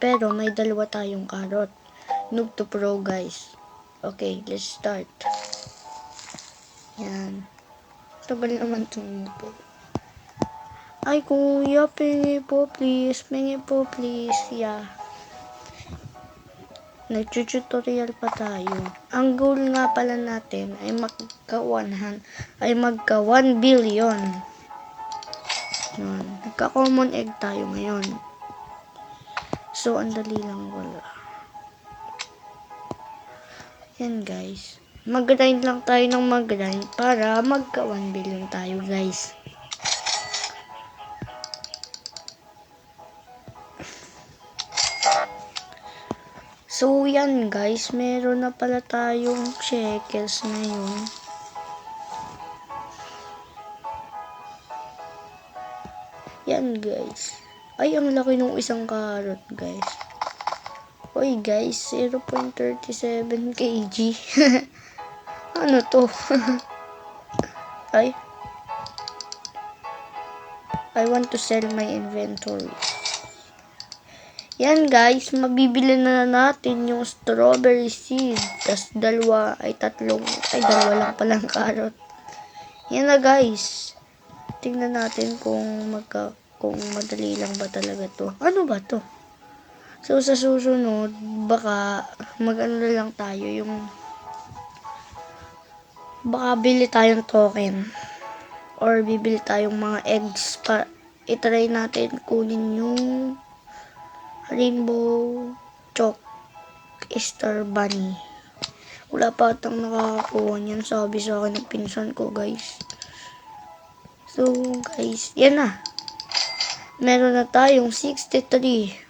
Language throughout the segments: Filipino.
pero may dalawa tayong carrot. Noob to pro, guys. Okay, let's start. Yan. Tagal naman itong po. Ay, kuya, pingi po, please. Pingi po, please. Yeah. Nag-tutorial pa tayo. Ang goal nga pala natin ay magka 1 billion. Yan. Nagka-common egg tayo ngayon. So, ang dali lang wala. Yan, guys. Mag-grind lang tayo ng mag-grind para magka 1 billion tayo, guys. So, yan, guys. Meron na pala tayong shekels ngayon. Yan, guys. Ay, ang laki ng isang carrot, guys. Oy, guys. 0.37 kg. Ano to? Ay. I want to sell my inventory. Yan, guys. Mabibili na natin yung strawberry seed. Tas dalawa lang palang carrot. Yan na, guys. Tingnan natin kung madali lang ba talaga to. Ano ba to? So, sa susunod, baka mag-ano na lang tayo baka bili tayong token. Or bibili tayong mga eggs para itry natin kunin yung rainbow chalk Easter bunny. Wala pa atang nakakakuha niyan, sabi sa akin ng pinsan ko, guys. So, guys, yan na. Meron na tayong 63.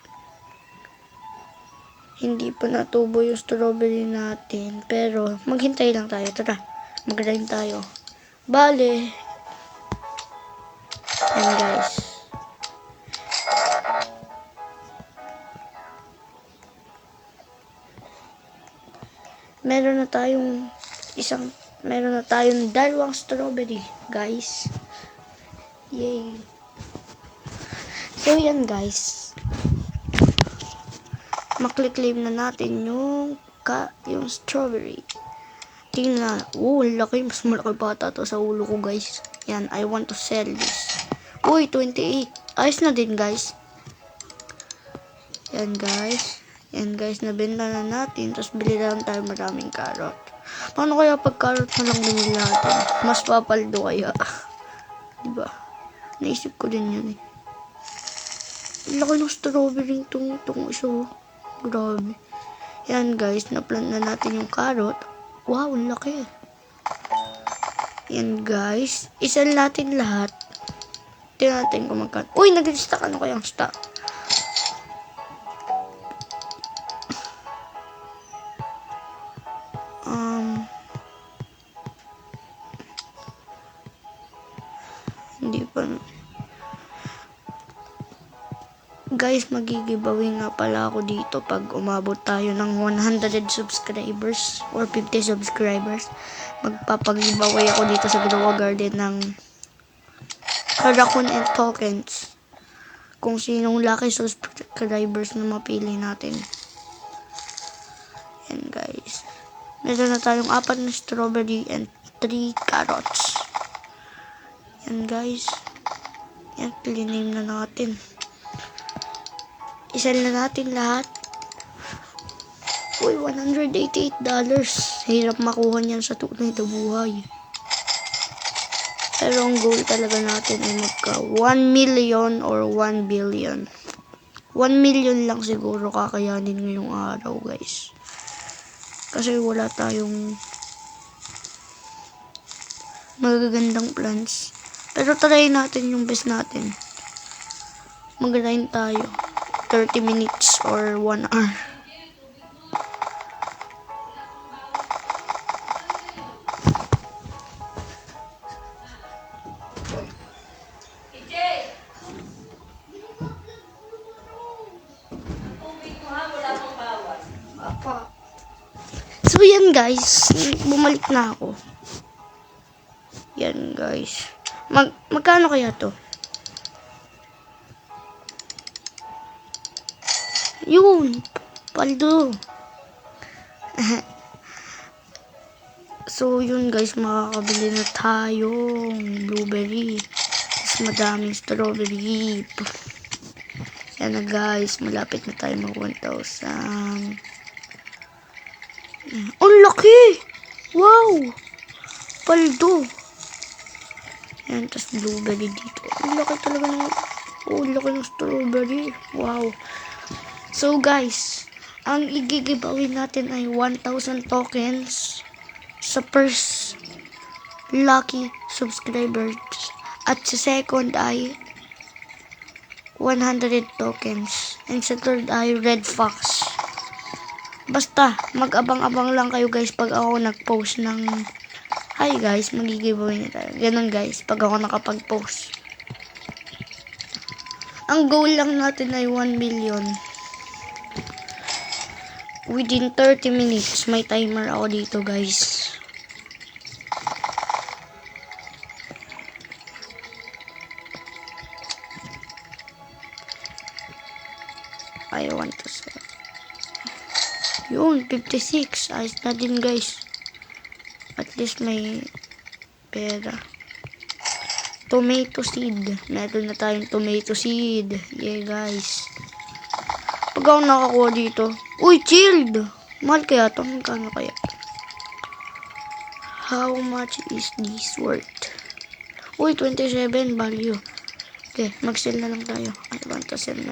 Hindi pa natubo yung strawberry natin, pero maghintay lang tayo. Tara, mag-grind tayo. Bale. Yan, guys. Meron na tayong dalawang strawberry, guys. Yay. So, yan, guys. Maklik-claim na natin yung strawberry. Tingnan na. Oh, laki. Mas malaki pa ata to sa ulo ko, guys. Yan, I want to sell this. Uy, 28. Ayos na din, guys. Yan, guys. Yan, guys. Nabenta na natin. Tapos bili lang tayo maraming carrot. Paano kaya pag carrot na lang binili natin? Mas papaldo kaya. Diba? Naisip ko din yun eh. Laki ng strawberry itong iso. Grabe. Yan, guys. Na-plant na natin yung carrot. Wow, laki. Yan, guys. Isal natin lahat. Tingnan natin kung magkano. Uy, nag-stack. Ano kayang stack? Hindi pa. Guys, magigiveaway nga pala ako dito pag umabot tayo ng 100 subscribers or 50 subscribers. Magpapag-giveaway ako dito sa Grow a Garden ng Raccoon and tokens. Kung sinong lucky subscribers na mapili natin. Yan, guys. Meron na tayong 4 na strawberry and 3 carrots. Yan, guys. Yan, clean na natin. Isal na natin lahat. Uy, $188. Hirap makuha niyan sa tunay na buhay. Pero ang goal talaga natin ay magka 1 million or 1 billion. 1 million lang siguro kakayanin ngayong araw, guys. Kasi wala tayong magagandang plans. Pero try natin yung best natin. Mag-grind tayo. 30 minutes or 1 hour. So yan, guys, bumalik na ako. Yan, guys. Magkano kaya to? Yun. Paldo. So, yun guys, makakabili na tayong blueberry. Tapos madaming strawberry. Yan na guys, malapit na tayo mag 1,000. Ang laki! Wow! Paldo. Yan, tapos blueberry dito. Ang laki talaga ng... Oh, laki ng strawberry. Wow. So guys, ang i-giveaway natin ay 1,000 tokens sa first lucky subscribers. At sa second ay 100 tokens. And sa third ay Red Fox. Basta, mag-abang-abang lang kayo guys pag ako nag-post ng hi guys, mag-giveaway na tayo. Ganun guys, pag ako nakapag-post. Ang goal lang natin ay 1 million. Within 30 minutes, may timer ako dito guys. I want to sell. Yun, 56. Ayos na din guys. At least may pera. Tomato seed. Meron na tayong tomato seed. Yeah guys. Pag ako nakakuha dito. Uy, chilled! Mahal kaya ito? Magkano kaya? How much is this worth? Uy, 27 value. Okay, mag-sell na lang tayo. I want to sell 9.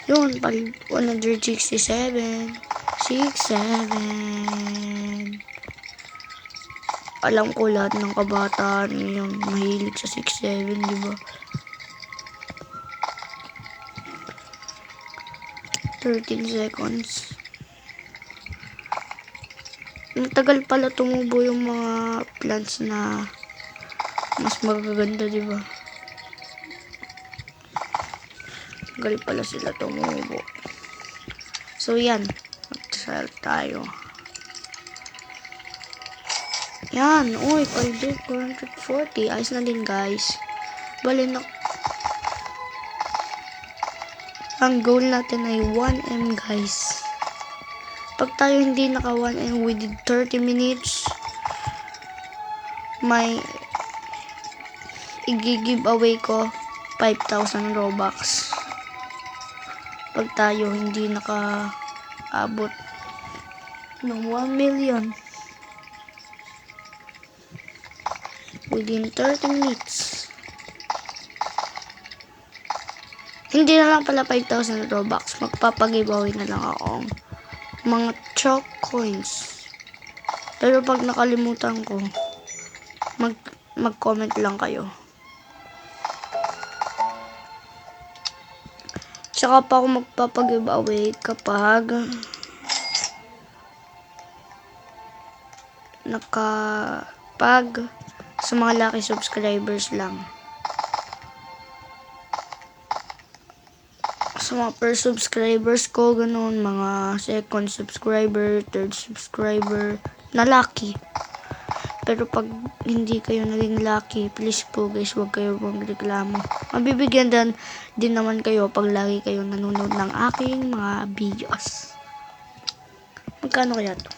Yun, pag 167. 67. Alam ko lahat ng kabataan yung mahilig sa 67, di ba? 13 seconds. Matagal pala tumubo yung mga plants na mas magaganda, di ba? Matagal pala sila tumubo. So, yan. Mag-sell tayo. Yan. Uy, paldo. 440. Ayos na din, guys. Bali na. Ang goal natin ay 1M, guys. Pag tayo hindi naka 1M within 30 minutes, may i-giveaway ko 5,000 Robux. Pag tayo hindi naka-abot ng 1 million within 30 minutes. Hindi na lang pala 5,000 Robux. Magpapag-giveaway na lang ako mga chalk coins. Pero pag nakalimutan ko, mag-comment lang kayo. Tsaka pa ako magpapag-giveaway kapag sa mga lucky subscribers lang. Sa mga first subscribers ko, ganun, mga second subscriber, third subscriber, na lucky. Pero pag hindi kayo naging lucky, please po guys, huwag kayo magreklamo. Mabibigyan din naman kayo pag lagi kayo nanonood ng aking mga videos. Magkano kaya to?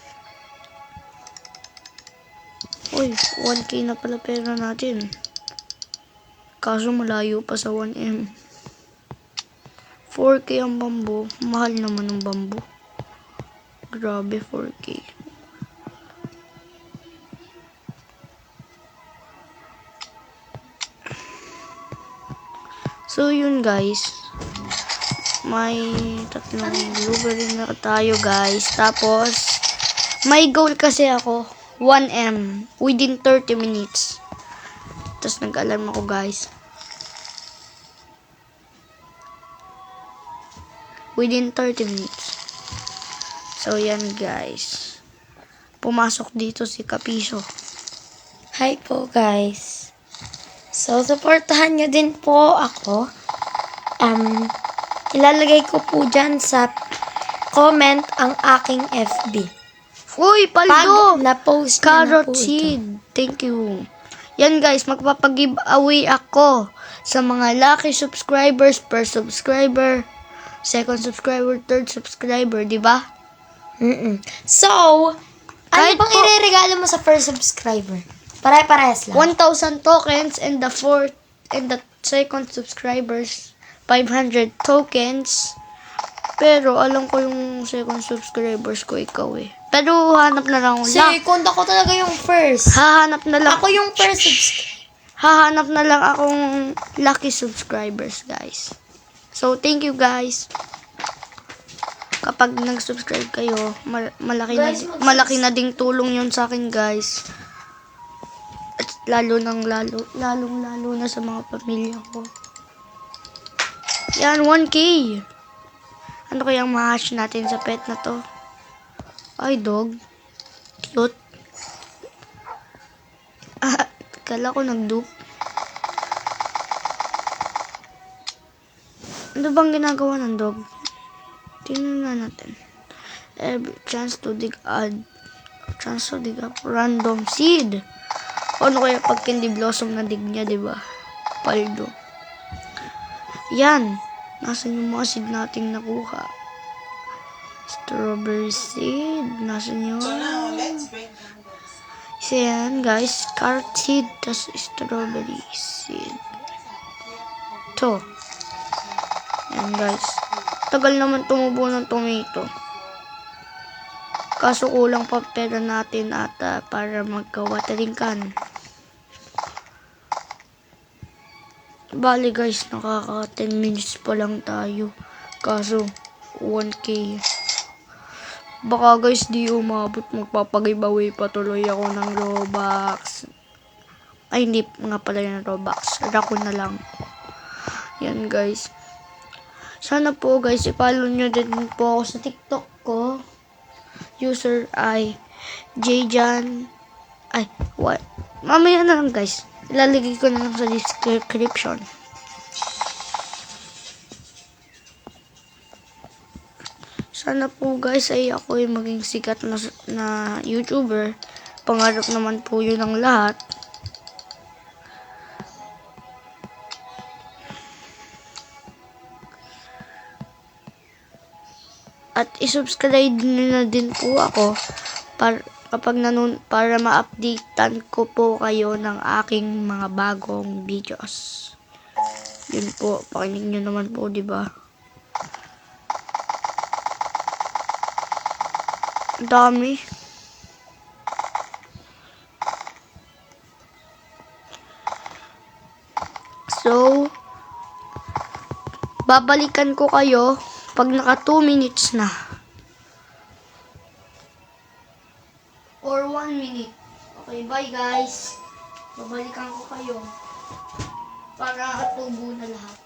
Uy, 1K na pala pera natin. Kaso malayo pa sa 1M. 4K ang bamboo. Mahal naman ng bamboo. Grabe, 4K. So, yun guys. May tatlong blueberry na tayo guys. Tapos, may goal kasi ako. 1M. Within 30 minutes. Tapos, nag-alarm ako guys. Within 30 minutes. So, yan guys. Pumasok dito si Kapiso. Hi po guys. So, supportahan nyo din po ako. Ilalagay ko po dyan sa comment ang aking FB. Uy, paldo! Pag na-post nyo na Carrot po seed. ito. Thank you. Yan guys, magpapag-giveaway ako sa mga lucky subscribers per subscriber. second subscriber, third subscriber, di ba? So, ano Kahit bang po- ireregalo mo sa first subscriber? Pare-parehas lang. 1,000 tokens and the second subscribers 500 tokens. Pero alam ko yung second subscribers ko ikaw eh. Pero hanap na lang ako lang. Second, ako talaga yung first. Hahanap na lang. Ako yung first subscriber. Hahanap na lang akong lucky subscribers, guys. So, thank you, guys. Kapag nag-subscribe kayo, Guys, malaki na ding tulong yun sa akin, guys. At lalong lalo na sa mga pamilya ko. Yan, 1K. Ano kayang ma-hash natin sa pet na to? Ay, dog. Cute. Kala ko nag-dupe. Ano bang ginagawa ng dog? Tingnan na natin. Every chance to dig up random seed. Ano kaya pag candy blossom na dig niya, diba? Paldo. Yan. Nasaan yung mga seed nating nakuha? Strawberry seed. Nasaan yun? So, yan, guys. Carrot seed. Tas strawberry seed. To. Yan, guys. Tagal naman tumubo ng tomato. Kaso kulang pa pera natin ata para magka-watering can. Bali guys, nakaka 10 minutes pa lang tayo. Kaso 1K. Baka guys di umabot, magpapag-giveaway patuloy ako ng Robux. Ay hindi nga pala yung Robux. Rako na lang. Yan guys. Sana po guys, i-follow nyo din po ako sa TikTok ko. User ay Jjan. Ay, what? Mamaya na lang guys. Ilalagay ko na lang sa description. Sana po guys ay ako ay maging sikat na YouTuber. Pangarap naman po yun ng lahat. At isubscribe nyo na din po ako para ma-updatean ko po kayo ng aking mga bagong videos. Yun po, pakinig nyo naman po, di ba? Ang dami. So, babalikan ko kayo pag naka 2 minutes na. Or 1 minute. Okay, bye guys. Babalikan ko kayo. Para tubo na lahat.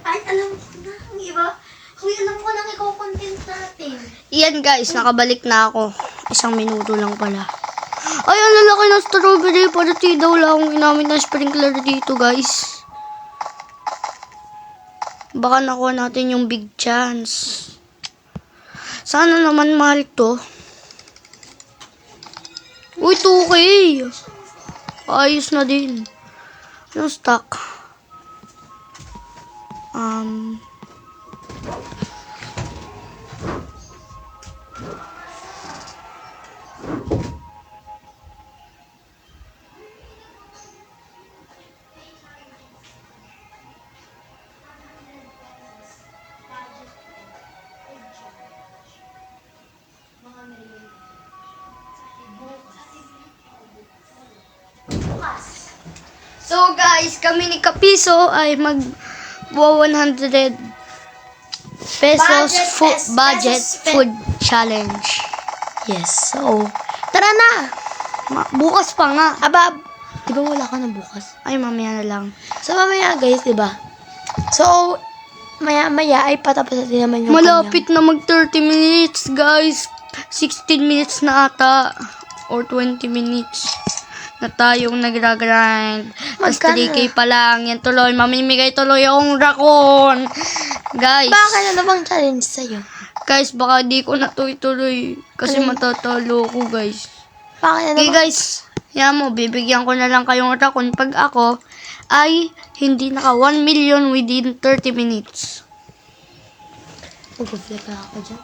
Ay, alam ko na. Ang iba. Huy, alam ko nang ikaw content natin. Iyan guys, nakabalik na ako. 1 minuto lang pala. Ay, ang lalaki ng strawberry. Parati daw lang akong ginamit ng sprinkler dito guys. Baka nakuha natin yung big chance. Sana naman mahal to. Uy, 2K. Ayos na din. Anong stock? So guys, kami ni Kapiso ay mag 100 pesos Budget budget pesos food challenge. Yes, so, tara na! Bukas pa nga. Aba, di ba wala ka na bukas? Ay, mamaya na lang. So, mamaya guys, di ba? So, maya-maya ay patapos natin naman yung Malapit na mag 30 minutes, guys. 16 minutes na ata. Or 20 minutes na tayong nagra-grind. Tapos Magkano? 3K pa lang. Yan tuloy. Mamimigay tuloy akong rakon. Guys. Baka na namang challenge sa'yo. Guys, baka di ko na tuloy. Kasi Ano? matatalo ko, guys. Baka na Okay, namang... guys. Yan mo, bibigyan ko na lang kayong rakon pag ako ay hindi naka 1 million within 30 minutes. Mag-vlog na ako dyan.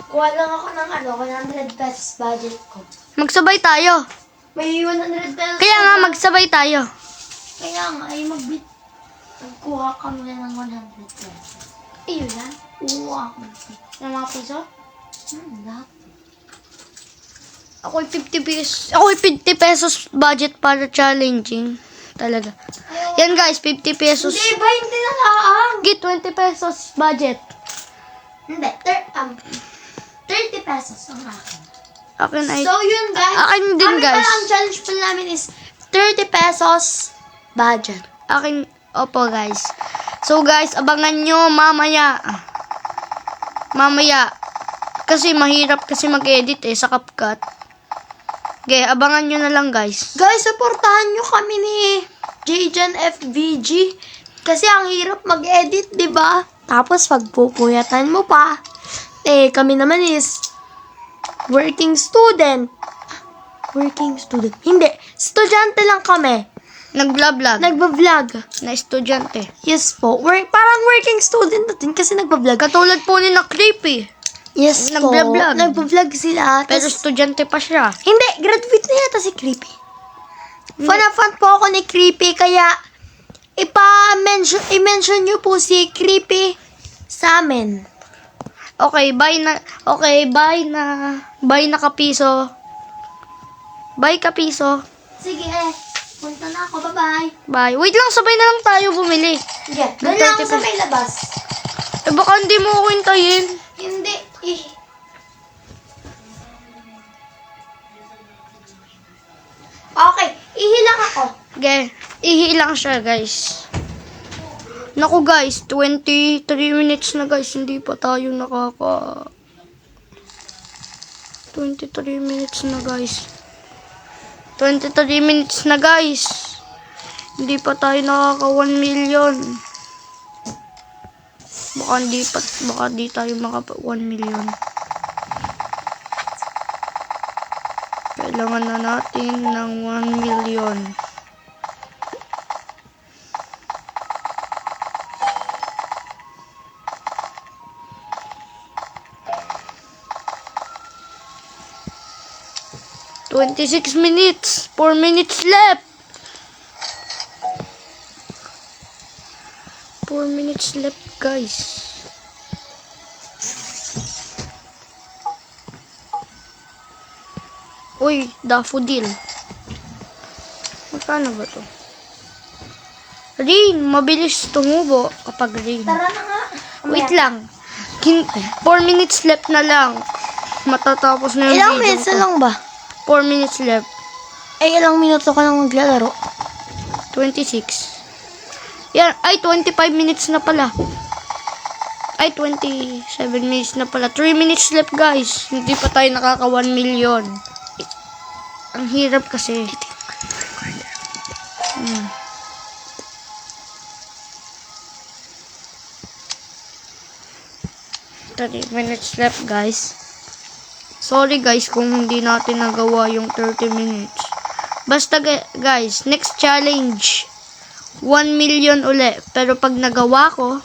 Kuha lang ako ng 100 pesos budget ko. Magsabay tayo. May 100 pesos. Kaya nga, magsabay tayo. Kaya nga, ay magkuha kami na ng 100 pesos. Ayun lang. Uuha ako. Ng mga piso? Lahat. Ako'y 50 pesos. Ako'y 50 pesos budget para challenging. Talaga. Yan guys, 50 pesos. Hindi ba? Hindi na lang. Git 20 pesos budget. Hindi. 30 pesos ang akin. Akin ay... So, yun guys. Akin din, guys. Pala, ang challenge pala namin is 30 pesos budget. Akin... Opo guys. So guys, abangan nyo mamaya. Mamaya. Kasi mahirap kasi mag-edit sa CapCut. Okay, abangan nyo na lang guys. Guys, supportahan nyo kami ni Jjan FVG. Kasi ang hirap mag-edit, di ba? Tapos pagpupuyatan mo pa. Kami naman is working student. Working student. Hindi. Estudyante lang kami. Nag-vlog. Nagbablog. Na estudyante. Yes po. Parang working student natin kasi nagbablog. Katulad po ni na Creepy. Yes po. Nagbablog. Nagbablog sila. Pero Tas- estudyante pa siya. Hindi. Graduate na yata si Creepy. Fan na fan po ako ni Creepy. Kaya i-mention nyo po si Creepy sa amin. Okay, bye na. Okay, bye na. Bye na kapiso. Bye kapiso. Sige, punta na ako. Bye-bye. Bye. Wait lang, sabay na lang tayo bumili. Sige, doon lang ako sa may labas. Baka hindi mo ako hintayin. Hindi. Okay, ihilang ako. Okay, ihilang siya guys. Naku guys, 23 minutes na guys. Hindi pa tayo 23 minutes na guys. 23 minutes na guys. Hindi pa tayo nakaka 1 million. Baka di tayo maka 1 million. Kailangan na natin ng 1 million. "26 minutes. 4 minutes left. 4 minutes left, guys. Uy, daffodil. Magkano ba to? Rain, mabilis tumubo kapag rain. Tara na nga. Wait lang. 4 minutes left na lang. Matatapos na yung Ilang video minutes ko. na lang ba? 4 minutes left. Ilang minuto ka nang maglalaro? 26. Yan, ay 25 minutes na pala. Ay 27 minutes na pala. 3 minutes left guys. Hindi pa tayo nakaka 1 million. Ang hirap kasi. 30 minutes left guys. Sorry guys kung hindi natin nagawa yung 30 minutes. Basta guys, next challenge 1 million uli. Pero pag nagawa ko,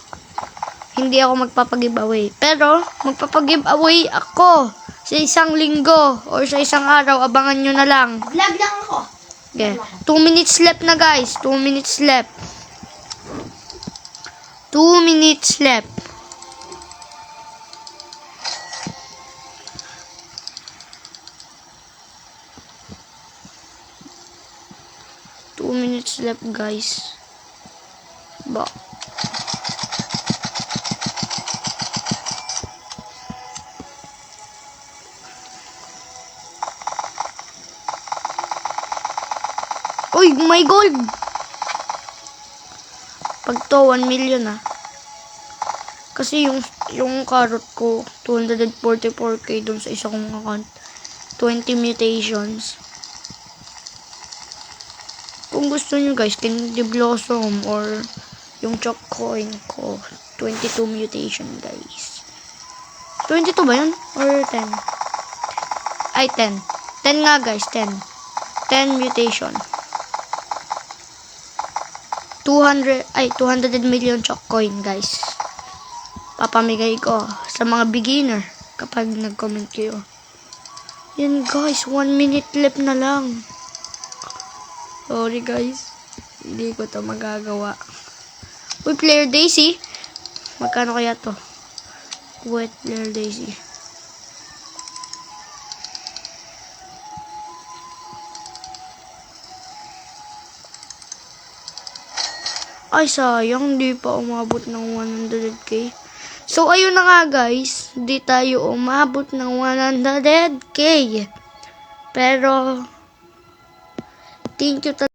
hindi ako magpapag-giveaway. Pero magpapag-giveaway ako sa isang linggo or sa isang araw. Abangan nyo na lang. Vlog lang ako. Okay. 2 minutes left na guys. 2 minutes left. 2 minutes left. Minutes left guys. Ba. Uy, my gold! Pag to, 1 million Kasi yung carrot ko, 244k dun sa isa kong account. 20 mutations. Kung gusto nyo guys, Candy Blossom or yung Choc Coin ko, 22 mutation guys. 22 ba yun? Or 10? Ay, 10. 10 nga guys, 10. 10 mutation. 200 million Choc Coin guys. Papamigay ko sa mga beginner kapag nag-comment kayo. Yan guys, 1 minute left na lang. Sorry guys, hindi ko to magagawa. Uy, Player Daisy. Magkano kaya to? Wait, Player Daisy. Ay, sayang, di pa umabot ng 100k. So, ayun na nga guys, di tayo umabot ng 100k. Pero, thank you talaga.